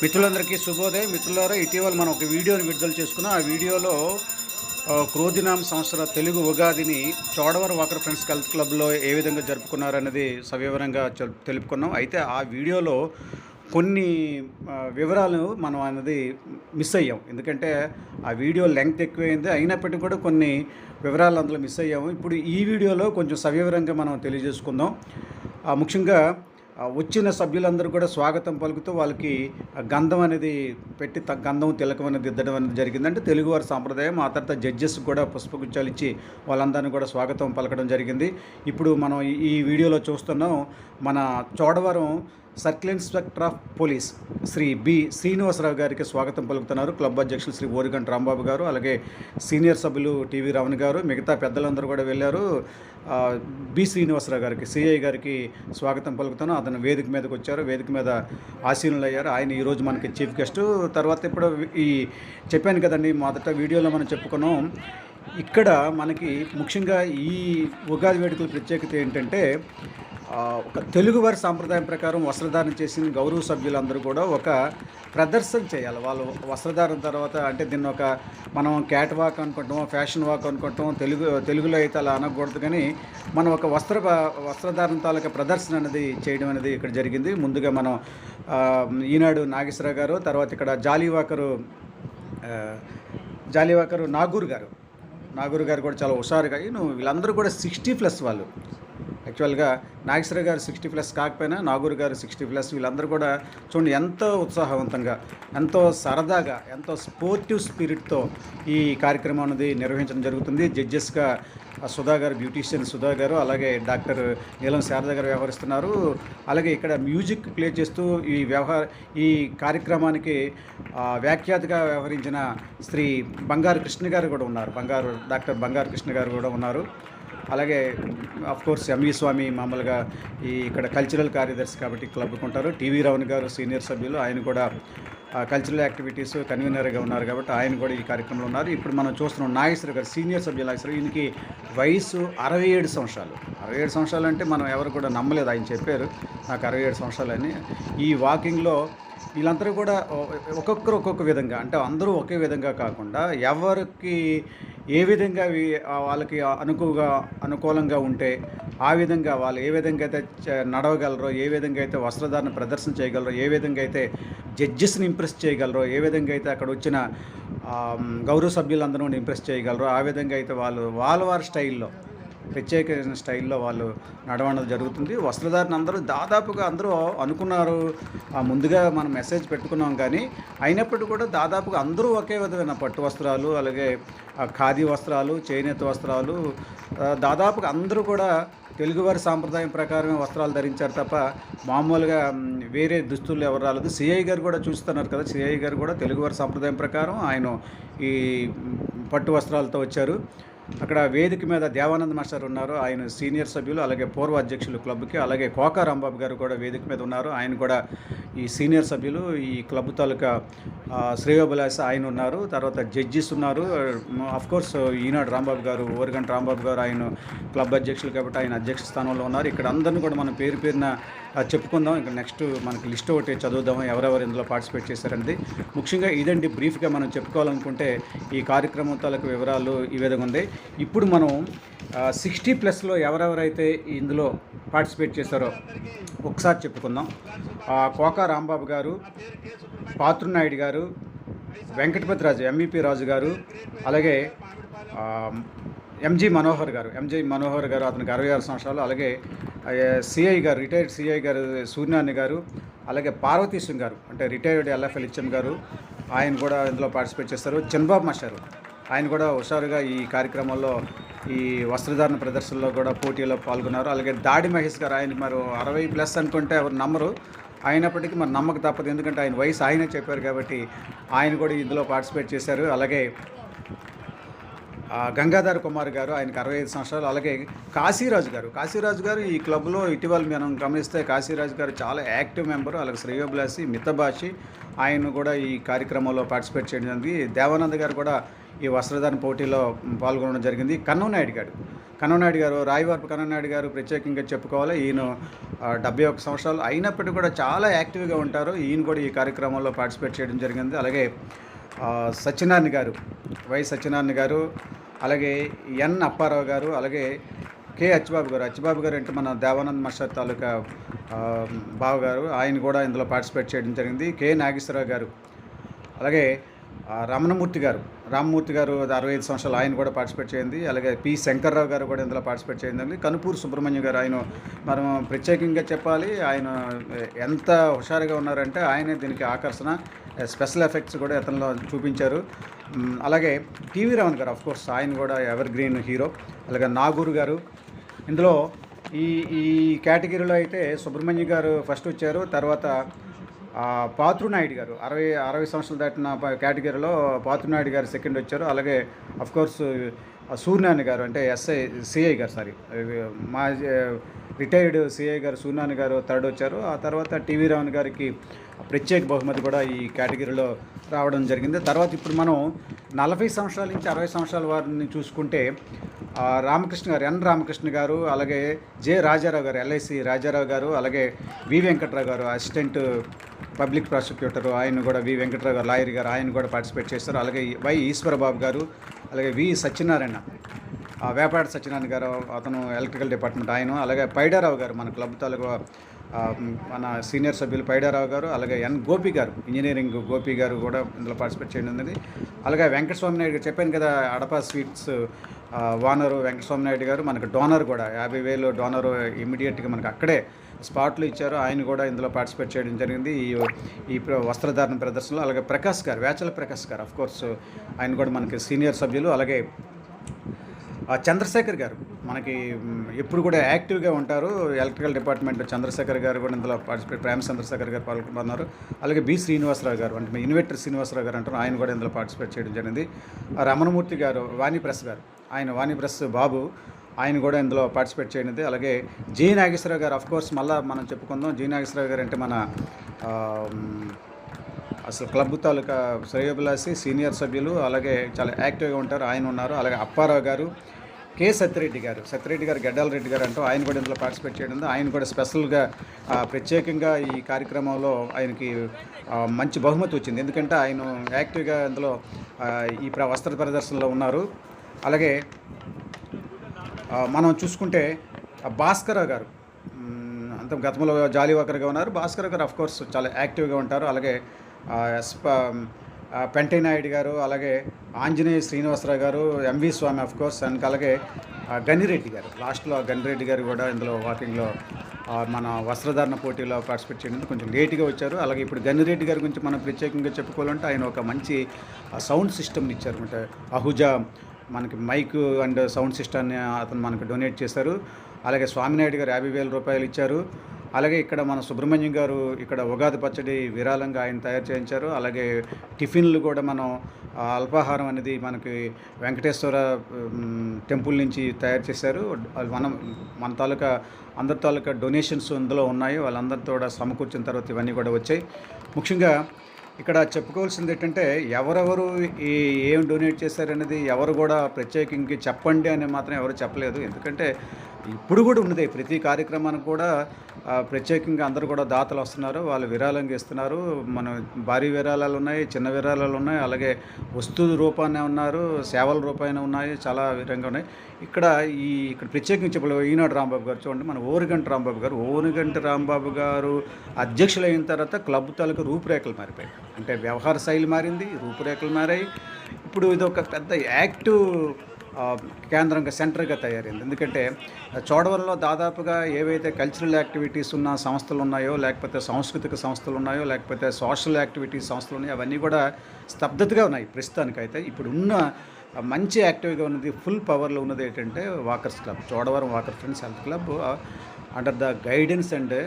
మిత్రులందరికీ శుభోదయం. మిత్రులారా, ఇటీవల మనం ఒక వీడియోని విడుదల చేసుకున్నాం. ఆ వీడియోలో క్రోధినామ సంవత్సర తెలుగు ఉగాదిని చోడవరం వాకర్ ఫ్రెండ్స్ హెల్త్ క్లబ్లో ఏ విధంగా జరుపుకున్నారనేది సవివరంగా తెలుపుకున్నాం. అయితే ఆ వీడియోలో కొన్ని వివరాలు మనం అనేది మిస్ అయ్యాం. ఎందుకంటే ఆ వీడియో లెంగ్త్ ఎక్కువైంది. అయినప్పటికీ కూడా కొన్ని వివరాలు అందులో మిస్ అయ్యాము. ఇప్పుడు ఈ వీడియోలో కొంచెం సవివరంగా మనం తెలియజేసుకుందాం. ముఖ్యంగా వచ్చిన సభ్యులందరూ కూడా స్వాగతం పలుకుతూ వాళ్ళకి గంధం అనేది పెట్టి గంధం తిలకం అనేది దిద్దడం అనేది జరిగింది. అంటే తెలుగువారి సాంప్రదాయం. ఆ తర్వాత జడ్జెస్ కూడా పుష్పగుచ్చాలు ఇచ్చి వాళ్ళందరినీ కూడా స్వాగతం పలకడం జరిగింది. ఇప్పుడు మనం ఈ వీడియోలో చూస్తున్నాం, మన Chodavaram circle inspector of police Shri B Srinivasarao గారికి స్వాగతం పలుకుతున్నారు క్లబ్ అధ్యక్షులు శ్రీ ఓరిగంటి రాంబాబు గారు, అలాగే సీనియర్ సభ్యులు టీవీ రమణ గారు, మిగతా పెద్దలందరూ కూడా వెళ్ళారు. బి శ్రీనివాసరావు గారికి, సిఐ గారికి స్వాగతం పలుకుతాను. అతను వేదిక మీదకి వచ్చారు, వేదిక మీద ఆసీనులు అయ్యారు. ఆయన ఈరోజు మనకి చీఫ్ గెస్ట్. తర్వాత ఇప్పుడు చెప్పాను కదండి, మొదట వీడియోలో మనం చెప్పుకున్నాం. ఇక్కడ మనకి ముఖ్యంగా ఈ ఉగాది వేడుకల ప్రత్యేకత ఏంటంటే, ఒక తెలుగువారి సాంప్రదాయం ప్రకారం వస్త్రధారణ చేసిన గౌరవ సభ్యులందరూ కూడా ఒక ప్రదర్శన చేయాలి. వాళ్ళు వస్త్రధారణ తర్వాత, అంటే దీన్ని ఒక మనం క్యాట్ వాక్ అనుకుంటాం, ఫ్యాషన్ వాక్ అనుకుంటాం, తెలుగులో అయితే అలా అనకూడదు. కానీ మనం ఒక వస్త్రధారణ తాలూకా ప్రదర్శన అనేది చేయడం అనేది ఇక్కడ జరిగింది. ముందుగా మనం ఈనాడు నాగేశ్వరరావు గారు, తర్వాత ఇక్కడ జాలీవాకరు నాగూరు గారు కూడా చాలా హుషారుగా, వీళ్ళందరూ కూడా 60+ వాళ్ళు. యాక్చువల్గా నాగేశ్వర గారు 60+ కాకపోయినా నాగూరు గారు 60+. వీళ్ళందరూ కూడా చూడండి ఎంతో ఉత్సాహవంతంగా, ఎంతో సరదాగా, ఎంతో స్పోర్టివ్ స్పిరిట్తో ఈ కార్యక్రమం అనేది నిర్వహించడం జరుగుతుంది. జడ్జెస్గా సుధా గారు, బ్యూటీషియన్ సుధా గారు, అలాగే డాక్టర్ నీలం శారద గారు వ్యవహరిస్తున్నారు. అలాగే ఇక్కడ మ్యూజిక్ ప్లే చేస్తూ ఈ కార్యక్రమానికి వ్యాఖ్యాతగా వ్యవహరించిన శ్రీ బంగారు కృష్ణ గారు కూడా ఉన్నారు. డాక్టర్ బంగారు కృష్ణ గారు కూడా ఉన్నారు. అలాగే కోర్స్ ఎంఈ స్వామి మామూలుగా ఇక్కడ కల్చరల్ కార్యదర్శి కాబట్టి క్లబ్కి ఉంటారు. టీవీ రమణ గారు సీనియర్ సభ్యులు, ఆయన కూడా కల్చరల్ యాక్టివిటీస్ కన్వీనర్గా ఉన్నారు కాబట్టి ఆయన కూడా ఈ కార్యక్రమంలో ఉన్నారు. ఇప్పుడు మనం చూస్తున్నాం నాగేశ్వర గారు, సీనియర్ సభ్యులు నాగేశ్వర. ఈయనకి వయసు 67 సంవత్సరాలు. 67 సంవత్సరాలు అంటే మనం ఎవరు కూడా నమ్మలేదు. ఆయన చెప్పారు నాకు 67 సంవత్సరాలని. ఈ వాకింగ్లో వీళ్ళందరూ కూడా ఒక్కొక్కరు ఒక్కొక్క విధంగా, అంటే అందరూ ఒకే విధంగా కాకుండా ఎవరికి ఏ విధంగా వాళ్ళకి అనుకూలంగా ఉంటే ఆ విధంగా వాళ్ళు ఏ విధంగా అయితే నడవగలరో, ఏ విధంగా అయితే వస్త్రధారణ ప్రదర్శన చేయగలరో, ఏ విధంగా అయితే జడ్జెస్ని ఇంప్రెస్ చేయగలరో, ఏ విధంగా అయితే అక్కడ వచ్చిన గౌరవ సభ్యులందరూ ఇంప్రెస్ చేయగలరో, ఆ విధంగా అయితే వారి స్టైల్లో, ప్రత్యేకమైన స్టైల్లో వాళ్ళు నడవడం జరుగుతుంది. వస్త్రధారణ దాదాపుగా అందరూ అనుకున్నారు. ముందుగా మనం మెసేజ్ పెట్టుకున్నాం, కానీ అయినప్పటికీ కూడా దాదాపుగా అందరూ ఒకే విధమైన పట్టు వస్త్రాలు, అలాగే ఖాదీ వస్త్రాలు, చేనేత వస్త్రాలు, దాదాపుగా అందరూ కూడా తెలుగువారి సాంప్రదాయం ప్రకారమే వస్త్రాలు ధరించారు తప్ప మామూలుగా వేరే దుస్తులు ఎవరు రాలేదు. సిఐ గారు కూడా చూస్తున్నారు కదా, సిఐ గారు కూడా తెలుగువారి సాంప్రదాయం ప్రకారం ఆయన ఈ పట్టు వస్త్రాలతో వచ్చారు. అక్కడ వేదిక మీద దేవానంద్ మాస్టర్ ఉన్నారు, ఆయన సీనియర్ సభ్యులు, అలాగే పూర్వ అధ్యక్షులు క్లబ్కి. అలాగే కోకా రాంబాబు గారు కూడా వేదిక మీద ఉన్నారు, ఆయన కూడా ఈ సీనియర్ సభ్యులు, ఈ క్లబ్ తాలూకా శ్రేయోభిలాష ఆయన ఉన్నారు. తర్వాత జడ్జిస్ ఉన్నారు. కోర్స్ ఈనాడు రాంబాబు గారు, ఓరిగంటి రాంబాబు గారు, ఆయన క్లబ్ అధ్యక్షులు కాబట్టి ఆయన అధ్యక్ష స్థానంలో ఉన్నారు. ఇక్కడ అందరినీ కూడా మనం పేరున చెప్పుకుందాం. ఇంకా నెక్స్ట్ మనకి లిస్ట్ ఒకటి చదువుదాం, ఎవరెవరు ఇందులో పార్టిసిపేట్ చేశారనేది. ముఖ్యంగా ఇదండి బ్రీఫ్గా మనం చెప్పుకోవాలనుకుంటే ఈ కార్యక్రమం తాలూకు వివరాలు ఈ విధంగా ఉంది. ఇప్పుడు మనం 60+లో ఎవరెవరైతే ఇందులో పార్టిసిపేట్ చేశారో ఒకసారి చెప్పుకుందాం. కోకా రాంబాబు గారు, పాత్రునాయుడు గారు, వెంకటపతి రాజు, ఎంవిపి రాజు గారు, అలాగే ఎంజి మనోహర్ గారు, అతనికి 66 సంవత్సరాలు. అలాగే సిఐ గారు, రిటైర్డ్ సిఐ గారు సూర్యనారాయణ గారు, అలాగే పార్వతీశం గారు, అంటే రిటైర్డ్ ఎల్ఎఫ్ఎల్ హెచ్ఎం గారు, ఆయన కూడా ఇందులో పార్టిసిపేట్ చేస్తారు. చంద్రబాబు మాస్టారు, ఆయన కూడా హుషారుగా ఈ కార్యక్రమంలో ఈ వస్త్రధారణ ప్రదర్శనలో కూడా పోటీలో పాల్గొన్నారు. అలాగే దాడి మహేష్ గారు, ఆయన మరి 60+ అనుకుంటే ఎవరు నమ్మరు, అయినప్పటికీ మరి నమ్మక తప్పదు, ఎందుకంటే ఆయన వయసు ఆయనే చెప్పారు కాబట్టి ఆయన కూడా ఇందులో పార్టిసిపేట్ చేశారు. అలాగే గంగాధర్ కుమార్ గారు, ఆయనకు 65 సంవత్సరాలు. అలాగే కాశీరాజు గారు ఈ క్లబ్లో ఇటీవల మనం గమనిస్తే కాశీరాజు గారు చాలా యాక్టివ్ మెంబరు, అలాగే శ్రేయోభిలాషి, మితభాషి, ఆయన కూడా ఈ కార్యక్రమంలో పార్టిసిపేట్ చేయడం జరిగింది. దేవానంద్ గారు కూడా ఈ వస్త్రధారణ పోటీలో పాల్గొనడం జరిగింది. కన్నవనాయుడు కన్ననాయుడు గారు, రాయవరపు కన్ననాయుడు గారు ప్రత్యేకంగా చెప్పుకోవాలి. ఈయన 71 సంవత్సరాలు అయినప్పటికీ కూడా చాలా యాక్టివ్గా ఉంటారు. ఈయన కూడా ఈ కార్యక్రమంలో పార్టిసిపేట్ చేయడం జరిగింది. అలాగే సత్యనారాయణ గారు, వై సత్యనారాయణ గారు, అలాగే ఎన్ అప్పారావు గారు, అలాగే కె అచ్చిబాబు గారు. అచ్చిబాబు గారు అంటే మన దేవానంద్ మాస్టర్ తాలూకా బావగారు. ఆయన కూడా ఇందులో పార్టిసిపేట్ చేయడం జరిగింది. కె నాగేశ్వరరావు గారు, అలాగే రామమూర్తి గారు 65 సంవత్సరాలు, ఆయన కూడా పార్టిసిపేట్ చేయండి. అలాగే పి శంకర్రావు గారు కూడా ఇందులో పార్టిసిపేట్ చేయండి. కనుపూరు సుబ్రహ్మణ్యం గారు, ఆయన మనం ప్రత్యేకంగా చెప్పాలి. ఆయన ఎంత హుషారుగా ఉన్నారంటే ఆయనే దీనికి ఆకర్షణ. స్పెషల్ ఎఫెక్ట్స్ కూడా ఇతనిలో చూపించారు. అలాగే టీవీ రావణ్ గారు, ఆఫ్కోర్స్ ఆయన కూడా ఎవర్ గ్రీన్ హీరో. అలాగే నాగూరు గారు. ఇందులో ఈ ఈ కేటగిరీలో అయితే సుబ్రహ్మణ్యం గారు ఫస్ట్ వచ్చారు. తర్వాత పాత్రునాయుడు గారు 60 సంవత్సరాలు దాటిన కేటగిరీలో పాత్రునాయుడు గారు సెకండ్ వచ్చారు. అలాగే అఫ్కోర్స్ సూర్యనారాయణ గారు అంటే సిఐ గారు, మా రిటైర్డ్ సిఐ గారు సూర్యనారాయణ గారు థర్డ్ వచ్చారు. ఆ తర్వాత టీవీ రావణ్ గారికి ప్రత్యేక బహుమతి కూడా ఈ కేటగిరీలో రావడం జరిగింది. తర్వాత ఇప్పుడు మనం 40 సంవత్సరాల నుంచి 60 సంవత్సరాల వారిని చూసుకుంటే రామకృష్ణ గారు, ఎన్ రామకృష్ణ గారు, అలాగే జె రాజారావు గారు, ఎల్ఐసి రాజారావు గారు, అలాగే వి వెంకట్రావు గారు అసిస్టెంట్ పబ్లిక్ ప్రాసిక్యూటరు, ఆయన కూడా వి వెంకట్రావు గారు లాయర్ గారు, ఆయన కూడా పార్టిసిపేట్ చేస్తారు. అలాగే వై ఈశ్వరబాబు గారు, అలాగే వి సత్యనారాయణ, వేపాడ సత్యనారాయణ గారు, అతను ఎలక్ట్రికల్ డిపార్ట్మెంట్ ఆయన, అలాగే పైడారావు గారు మన క్లబ్ తాలూకా మన సీనియర్ సభ్యులు పైడారావు గారు, అలాగే ఎన్ గోపి గారు, ఇంజనీరింగ్ గోపి గారు కూడా ఇందులో పార్టిసిపేట్ చేయడం ఉంది. అలాగే వెంకటస్వామి నాయుడు గారు, చెప్పాను కదా అడపా స్వీట్స్ ఓనరు వెంకటస్వామి నాయుడు గారు, మనకు డోనర్ కూడా 50,000 డోనరు ఇమీడియట్గా మనకు అక్కడే స్పాట్లు ఇచ్చారు. ఆయన కూడా ఇందులో పార్టిసిపేట్ చేయడం జరిగింది ఈ వస్త్రధారణ ప్రదర్శనలో. అలాగే ప్రకాష్ గారు, వేచల ప్రకాష్ గారు, అఫ్కోర్స్ ఆయన కూడా మనకి సీనియర్ సభ్యులు. అలాగే చంద్రశేఖర్ గారు మనకి ఎప్పుడు కూడా యాక్టివ్గా ఉంటారు. ఎలక్ట్రికల్ డిపార్ట్మెంట్ చంద్రశేఖర్ గారు కూడా ఇందులో పార్టిసిపేట్, ప్రేమ చంద్రశేఖర్ గారు పాల్గొన్నారు. అలాగే బి శ్రీనివాసరావు గారు అంటే ఇన్వెటర్ శ్రీనివాసరావు గారు అంటారు, ఆయన కూడా ఇందులో పార్టిసిపేట్ చేయడం జరిగింది. రమణమూర్తి గారు, వాణిప్రెస్ గారు, ఆయన వాణిప్రెస్ బాబు, ఆయన కూడా ఇందులో పార్టిసిపేట్ చేయనిది. అలాగే జి నాగేశ్వరరావు గారు, అఫ్కోర్స్ మళ్ళీ మనం చెప్పుకుందాం. జి నాగేశ్వరరావు గారు అంటే మన అసలు క్లబ్ తాలూకా శ్రేయోభిలాషి సీనియర్ సభ్యులు, అలాగే చాలా యాక్టివ్గా ఉంటారు, ఆయన ఉన్నారు. అలాగే అప్పారావు గారు, కె సత్యరెడ్డి గారు గడ్డాల రెడ్డి గారు అంటూ ఆయన కూడా ఇందులో పార్టిసిపేట్ చేయడం. ఆయన కూడా స్పెషల్గా ప్రత్యేకంగా ఈ కార్యక్రమంలో ఆయనకి మంచి బహుమతి వచ్చింది, ఎందుకంటే ఆయన యాక్టివ్గా ఇందులో ఈ వస్త్ర ప్రదర్శనలో ఉన్నారు. అలాగే మనం చూసుకుంటే భాస్కరరావు గారు అంత గతంలో జాలీవాకర్గా ఉన్నారు. భాస్కరరావు గారు అఫ్కోర్స్ చాలా యాక్టివ్గా ఉంటారు. అలాగే పెంటైనాయుడు గారు, అలాగే ఆంజనేయ శ్రీనివాసరావు గారు, ఎంవి స్వామి అఫ్కోర్స్, అండ్ అలాగే గనిరెడ్డి గారు, లాస్ట్లో గనిరెడ్డి గారు కూడా ఇందులో వాకింగ్లో మన వస్త్రధారణ పోటీలో పార్టిసిపేట్ చేయడం కొంచెం లేట్గా వచ్చారు. అలాగే ఇప్పుడు గనిరెడ్డి గారి గురించి మనం ప్రత్యేకంగా చెప్పుకోవాలంటే ఆయన ఒక మంచి సౌండ్ సిస్టమ్ని ఇచ్చారు. అంటే అహుజా మనకి మైక్ అండ్ సౌండ్ సిస్టమ్ని అతను మనకు డొనేట్ చేశారు. అలాగే స్వామినాయుడు గారు 50,000 రూపాయలు ఇచ్చారు. అలాగే ఇక్కడ మన సుబ్రహ్మణ్యం గారు ఇక్కడ ఉగాది పచ్చడి విరాళంగా ఆయన తయారు చేయించారు. అలాగే టిఫిన్లు కూడా మనం అల్పాహారం అనేది మనకి వెంకటేశ్వర టెంపుల్ నుంచి తయారు చేశారు. మన తాలూకా అందరి తాలూకా డొనేషన్స్ ఇందులో ఉన్నాయి. వాళ్ళందరితో కూడా సమకూర్చిన తర్వాత ఇవన్నీ కూడా వచ్చాయి. ముఖ్యంగా ఇక్కడ చెప్పుకోవాల్సింది ఏంటంటే ఎవరెవరు ఏం డొనేట్ చేశారనేది ఎవరు కూడా ప్రత్యేకించి చెప్పండి అని మాత్రం ఎవరు చెప్పలేదు. ఎందుకంటే ఇప్పుడు కూడా ఉన్నదే ప్రతి కార్యక్రమానికి కూడా ప్రత్యేకంగా అందరూ కూడా దాతలు వస్తున్నారు, వాళ్ళు విరాళంగా ఇస్తున్నారు. మన భారీ విరాళాలు ఉన్నాయి, చిన్న విరాళాలు ఉన్నాయి, అలాగే వస్తువు రూపాన్ని ఉన్నారు, సేవల రూపాయన ఉన్నాయి, చాలా విధంగా ఉన్నాయి. ఇక్కడ ప్రత్యేకించి ఇప్పుడు ఈనాడు రాంబాబు గారు చూడండి, మన ఓరుగంటి రాంబాబు గారు అధ్యక్షులైన తర్వాత క్లబ్ తాలూకు రూపురేఖలు మారిపోయాయి. అంటే వ్యవహార శైలి మారింది, రూపురేఖలు మారాయి. ఇప్పుడు ఇది ఒక పెద్ద యాక్టివ్ కేంద్రంగా సెంటర్గా తయారైంది. ఎందుకంటే చోడవరంలో దాదాపుగా ఏవైతే కల్చరల్ యాక్టివిటీస్ ఉన్న సంస్థలు ఉన్నాయో, లేకపోతే సాంస్కృతిక సంస్థలు ఉన్నాయో, లేకపోతే సోషల్ యాక్టివిటీస్ సంస్థలు ఉన్నాయో, అవన్నీ కూడా స్తబ్దతగా ఉన్నాయి ప్రస్తుతానికైతే. ఇప్పుడు ఉన్న మంచి యాక్టివ్గా ఉన్నది, ఫుల్ పవర్లో ఉన్నది ఏంటంటే walkers club, Chodavaram walker friends health club under the guidance and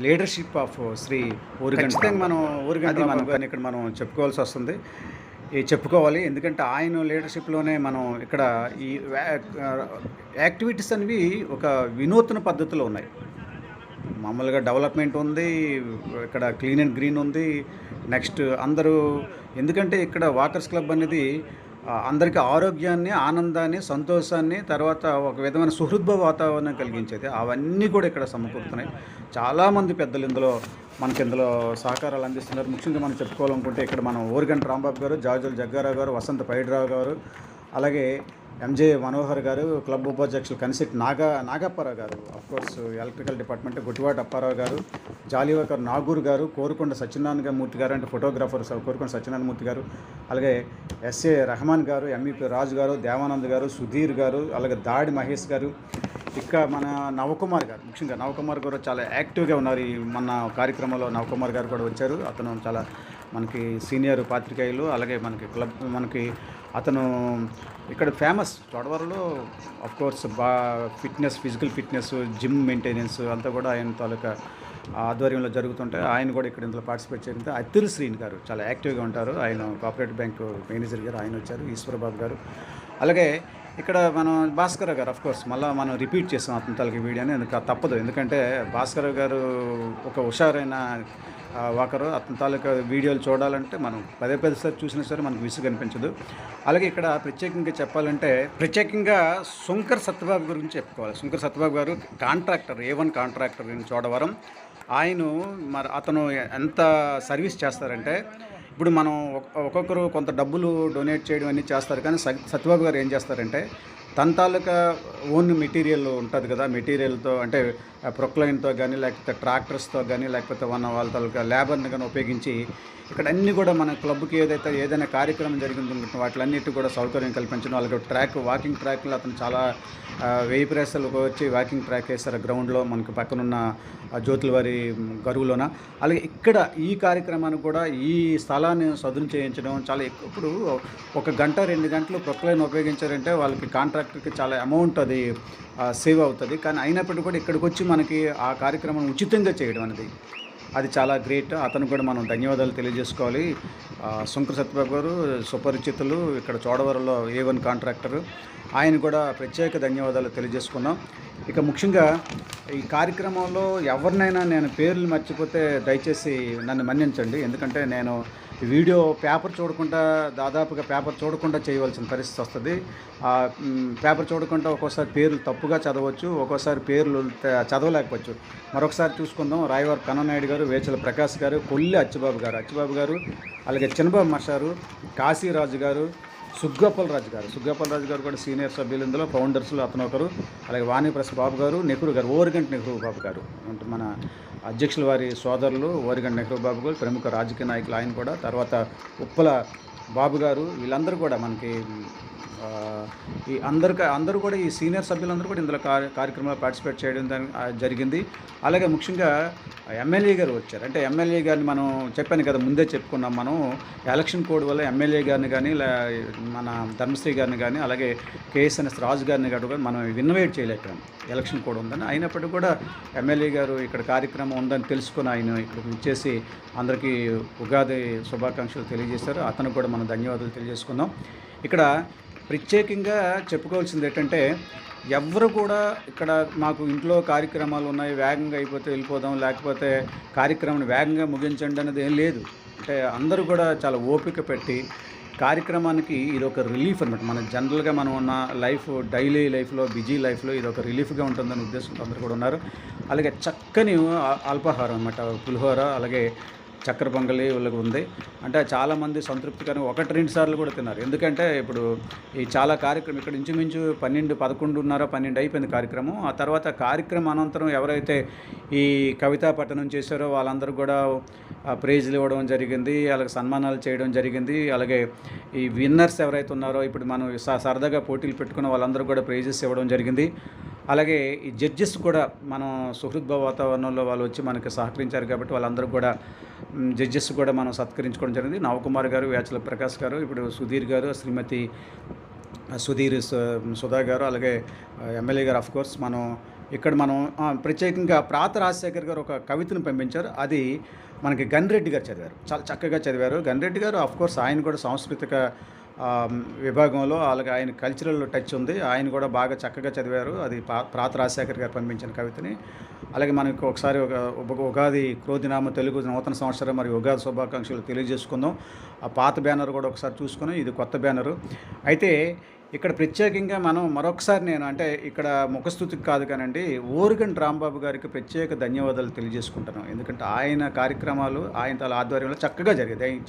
leadership of Shri Oruganti. మనం ఇక్కడ మనం చెప్పుకోవాల్సి వస్తుంది, చెప్పుకోవాలి. ఎందుకంటే ఆయన లీడర్షిప్లోనే మనం ఇక్కడ ఈ యాక్టివిటీస్ అనేవి ఒక వినూత్న పద్ధతిలో ఉన్నాయి. మామూలుగా డెవలప్మెంట్ ఉంది, ఇక్కడ క్లీన్ అండ్ గ్రీన్ ఉంది. నెక్స్ట్ అందరూ, ఎందుకంటే ఇక్కడ వాకర్స్ క్లబ్ అనేది అందరికీ ఆరోగ్యాన్ని, ఆనందాన్ని, సంతోషాన్ని, తర్వాత ఒక విధమైన సుహృద్భావ వాతావరణం కలిగించేది. అవన్నీ కూడా ఇక్కడ సమకూరుతున్నాయి. చాలామంది పెద్దలు ఇందులో సహకారాలు అందిస్తున్నారు. ముఖ్యంగా మనం చెప్పుకోవాలనుకుంటే ఇక్కడ మనం ఓరిగంటి రాంబాబు గారు, జాజుల జగ్గారావు గారు, వసంత పైడిరావు గారు, అలాగే ఎంజే మనోహర్ గారు, క్లబ్ ఉపాధ్యక్షులు కనిశెట్టి నాగప్పారావు గారు, అఫ్కోర్స్ ఎలక్ట్రికల్ డిపార్ట్మెంట్ గుట్టివాటి అప్పారావు గారు, జాలీవాకర్ నాగూర్ గారు, కోరుకొండ సత్యనారాయణ మూర్తి గారు అంటే ఫోటోగ్రాఫర్ కోరుకొండ సత్యనారాయణ మూర్తి గారు, అలాగే ఎస్ఏ రెహమాన్ గారు, ఎంఈపీ రాజు గారు, దేవానంద్ గారు, సుధీర్ గారు, అలాగే దాడి మహేష్ గారు, ఇక మన నవకుమార్ గారు, ముఖ్యంగా నవకుమార్ గారు చాలా యాక్టివ్గా ఉన్నారు. ఈ మన కార్యక్రమంలో నవకుమార్ గారు కూడా వచ్చారు. అతను చాలా మనకి సీనియర్ పాత్రికేయులు, అలాగే మనకి అతను ఇక్కడ ఫేమస్ చోడవరంలో of course physical fitness, gym maintenance అంతా కూడా ఆయన తాలూకా ఆధ్వర్యంలో జరుగుతుంటాయి. ఆయన కూడా ఇక్కడ ఇందులో పార్టిసిపేట్ చేయండి. అత్తిరి శ్రీని గారు చాలా యాక్టివ్గా ఉంటారు. ఆయన కోఆపరేటివ్ బ్యాంకు మేనేజర్ గారు ఆయన వచ్చారు. ఈశ్వరబాబు గారు, అలాగే ఇక్కడ మనం భాస్కర్ గారు అఫ్కోర్స్ మళ్ళీ మనం రిపీట్ చేసాం అతని తాలూకా వీడియోని. తప్పదు, ఎందుకంటే భాస్కర్ గారు ఒక హుషారైన ఒకరు. అతని తాలూకా వీడియోలు చూడాలంటే మనం పదే సారి చూసినా సరే మనకు విసుగు అనిపించదు. అలాగే ఇక్కడ ప్రత్యేకంగా చెప్పాలంటే శంకర్ సత్యబాబు గురించి చెప్పుకోవాలి. శంకర్ సత్యబాబు గారు contractor, A1 contractor in Chodavaram. అతను ఎంత సర్వీస్ చేస్తారంటే, ఇప్పుడు మనం ఒక్కొక్కరు కొంత డబ్బులు డొనేట్ చేయడం అన్నీ చేస్తారు, కానీ సత్యబాబు గారు ఏం చేస్తారంటే తన తాలూకా ఓన్ మెటీరియల్ ఉంటుంది కదా, మెటీరియల్తో అంటే ప్రొక్లైన్తో కానీ, లేకపోతే ట్రాక్టర్స్తో కానీ, లేకపోతే వాళ్ళ తాలూకా లేబర్ని కానీ ఉపయోగించి ఇక్కడ అన్నీ కూడా మన క్లబ్కి ఏదైనా కార్యక్రమం జరిగింది వాటిలన్నిటి కూడా సౌకర్యం కల్పించడం. అలాగే వాకింగ్ ట్రాక్లో అతను చాలా 1000 ప్రేసలకు వచ్చి వాకింగ్ ట్రాక్ వేస్తారు గ్రౌండ్లో మనకి పక్కనున్న జ్యోతుల వారి గరువులోన. అలాగే ఇక్కడ ఈ కార్యక్రమానికి కూడా ఈ స్థలాన్ని సదును చేయించడం చాలా ఎక్కువ. ఇప్పుడు 1 గంట 2 గంటలు ప్రొక్లైన్ ఉపయోగించారంటే వాళ్ళకి కాంట్రాక్టర్కి చాలా అమౌంట్ అది సేవ్ అవుతుంది. కానీ అయినప్పటికీ కూడా ఇక్కడికి వచ్చి మనకి ఆ కార్యక్రమం ఉచితంగా చేయడం అనేది అది చాలా గ్రేట్. అతను కూడా మనం ధన్యవాదాలు తెలియజేసుకోవాలి. శంకర్ సత్యబాబు గారు సుపరిచితులు, ఇక్కడ చోడవరంలో A1 కాంట్రాక్టరు, ఆయన కూడా ప్రత్యేక ధన్యవాదాలు తెలియజేసుకున్నాం. ఇక ముఖ్యంగా ఈ కార్యక్రమంలో ఎవరినైనా నేను పేర్లు మర్చిపోతే దయచేసి నన్ను మన్నించండి. ఎందుకంటే నేను వీడియో దాదాపుగా పేపర్ చూడకుండా చేయవలసిన పరిస్థితి వస్తుంది. పేపర్ చూడకుండా ఒక్కోసారి పేర్లు తప్పుగా చదవచ్చు, ఒక్కోసారి పేర్లు చదవలేకపోవచ్చు. మరొకసారి చూసుకుందాం. రాయవారి కన్ననాయుడు గారు, వేచల ప్రకాష్ గారు, కొల్లి అచ్చిబాబు గారు, అలాగే చిన్నబాబు మషారు, కాశీరాజు గారు, సుగ్గప్పల రాజు గారు కూడా సీనియర్ సభ్యులు, ఇందులో ఫౌండర్స్లో అతను ఒకరు. అలాగే వాణిప్రస బాబు గారు, నెహ్రూ గారు, ఓరిగంటి నెహ్రూ బాబు గారు అంటే మన అధ్యక్షుల వారి సోదరులు ఓరిగంటి నెహ్రూ బాబు గారు, ప్రముఖ రాజకీయ నాయకులు ఆయన కూడా. తర్వాత ఉప్పల బాబు గారు, వీళ్ళందరూ కూడా మనకి అందరూ కూడా ఈ సీనియర్ సభ్యులందరూ కూడా ఇందులో కార్యక్రమంలో పార్టిసిపేట్ చేయడం జరిగింది. అలాగే ముఖ్యంగా ఎమ్మెల్యే గారు వచ్చారు. అంటే ఎమ్మెల్యే గారిని మనం చెప్పాను కదా, ముందే చెప్పుకున్నాం మనం, ఎలక్షన్ కోడ్ వల్ల ఎమ్మెల్యే గారిని కానీ, మన ధర్మశ్రీ గారిని కానీ, అలాగే KSNS రాజు గారిని కూడా మనం ఇన్వైట్ చేయలేకపోయాం, ఎలక్షన్ కోడ్ ఉందని. అయినప్పటికీ కూడా ఎమ్మెల్యే గారు ఇక్కడ కార్యక్రమం ఉందని తెలుసుకుని ఆయన ఇక్కడికి ఇచ్చేసి అందరికీ ఉగాది శుభాకాంక్షలు తెలియజేశారు. అతను కూడా మనం ధన్యవాదాలు తెలియజేసుకుందాం. ఇక్కడ ప్రత్యేకంగా చెప్పుకోవాల్సింది ఏంటంటే, ఎవరు కూడా ఇక్కడ మాకు ఇంట్లో కార్యక్రమాలు ఉన్నాయి, వేగంగా అయిపోతే వెళ్ళిపోదాం, లేకపోతే కార్యక్రమాన్ని వేగంగా ముగించండి అనేది ఏం లేదు. అంటే అందరూ కూడా చాలా ఓపిక పెట్టి కార్యక్రమానికి ఇది ఒక రిలీఫ్ అనమాట. మన జనరల్గా మనం ఉన్న డైలీ లైఫ్లో, బిజీ లైఫ్లో ఇది ఒక రిలీఫ్గా ఉంటుందని ఉద్దేశంతో అందరూ కూడా ఉన్నారు. అలాగే చక్కని అల్పాహారం అనమాట, పులిహోర, అలాగే చక్కెర పొంగలి వీళ్ళకి ఉంది. అంటే చాలామంది సంతృప్తికరంగా 1-2 సార్లు కూడా తిన్నారు. ఎందుకంటే ఇప్పుడు ఈ చాలా కార్యక్రమం ఇక్కడ ఇంచుమించు 11:30 అయిపోయింది కార్యక్రమం. ఆ తర్వాత కార్యక్రమం అనంతరం ఎవరైతే ఈ కవితా పఠనం చేశారో వాళ్ళందరూ కూడా ప్రైజ్లు ఇవ్వడం జరిగింది, అలాగే సన్మానాలు చేయడం జరిగింది. అలాగే ఈ విన్నర్స్ ఎవరైతే ఉన్నారో ఇప్పుడు మనం సరదాగా పోటీలు పెట్టుకున్న వాళ్ళందరూ కూడా ప్రైజెస్ ఇవ్వడం జరిగింది. అలాగే ఈ జడ్జెస్ కూడా మనం సుహృద్భావ వాతావరణంలో వాళ్ళు వచ్చి మనకి సహకరించారు కాబట్టి వాళ్ళందరూ కూడా జడ్జెస్ కూడా మనం సత్కరించుకోవడం జరిగింది. నవకుమార్ గారు, వేచల ప్రకాష్ గారు, ఇప్పుడు సుధీర్ గారు, శ్రీమతి సుధా గారు, అలాగే ఎమ్మెల్యే గారు. ఆఫ్కోర్స్ మనం ప్రత్యేకంగా ప్రాత రాజశేఖర్ గారు ఒక కవితను పంపించారు. అది మనకి గన్రెడ్డి గారు చదివారు. చాలా చక్కగా చదివారు. గన్రెడ్డి గారు ఆఫ్‌కోర్స్ ఆయన కూడా సాంస్కృతిక విభాగంలో అలాగే ఆయన కల్చరల్ టచ్ ఉంది. ఆయన కూడా బాగా చక్కగా చదివారు. అది ప్రాత రాజశేఖర్ గారు పంపించిన కవితని. అలాగే మనకి ఒకసారి ఉగాది క్రోధినామ తెలుగు నూతన సంవత్సరం మరియు ఉగాది శుభాకాంక్షలు తెలియజేసుకుందాం. ఆ పాత బ్యానర్ కూడా ఒకసారి చూసుకొని ఇది కొత్త బ్యానరు. అయితే ఇక్కడ ప్రత్యేకంగా మనం మరొకసారి నేను అంటే ఇక్కడ ముఖస్తుతికి కాదు కానండి, ఓరుగంటి రాంబాబు గారికి ప్రత్యేక ధన్యవాదాలు తెలియజేసుకుంటున్నాను. ఎందుకంటే ఆయన కార్యక్రమాలు ఆయన తల ఆధ్వర్యంలో చక్కగా జరిగాయి.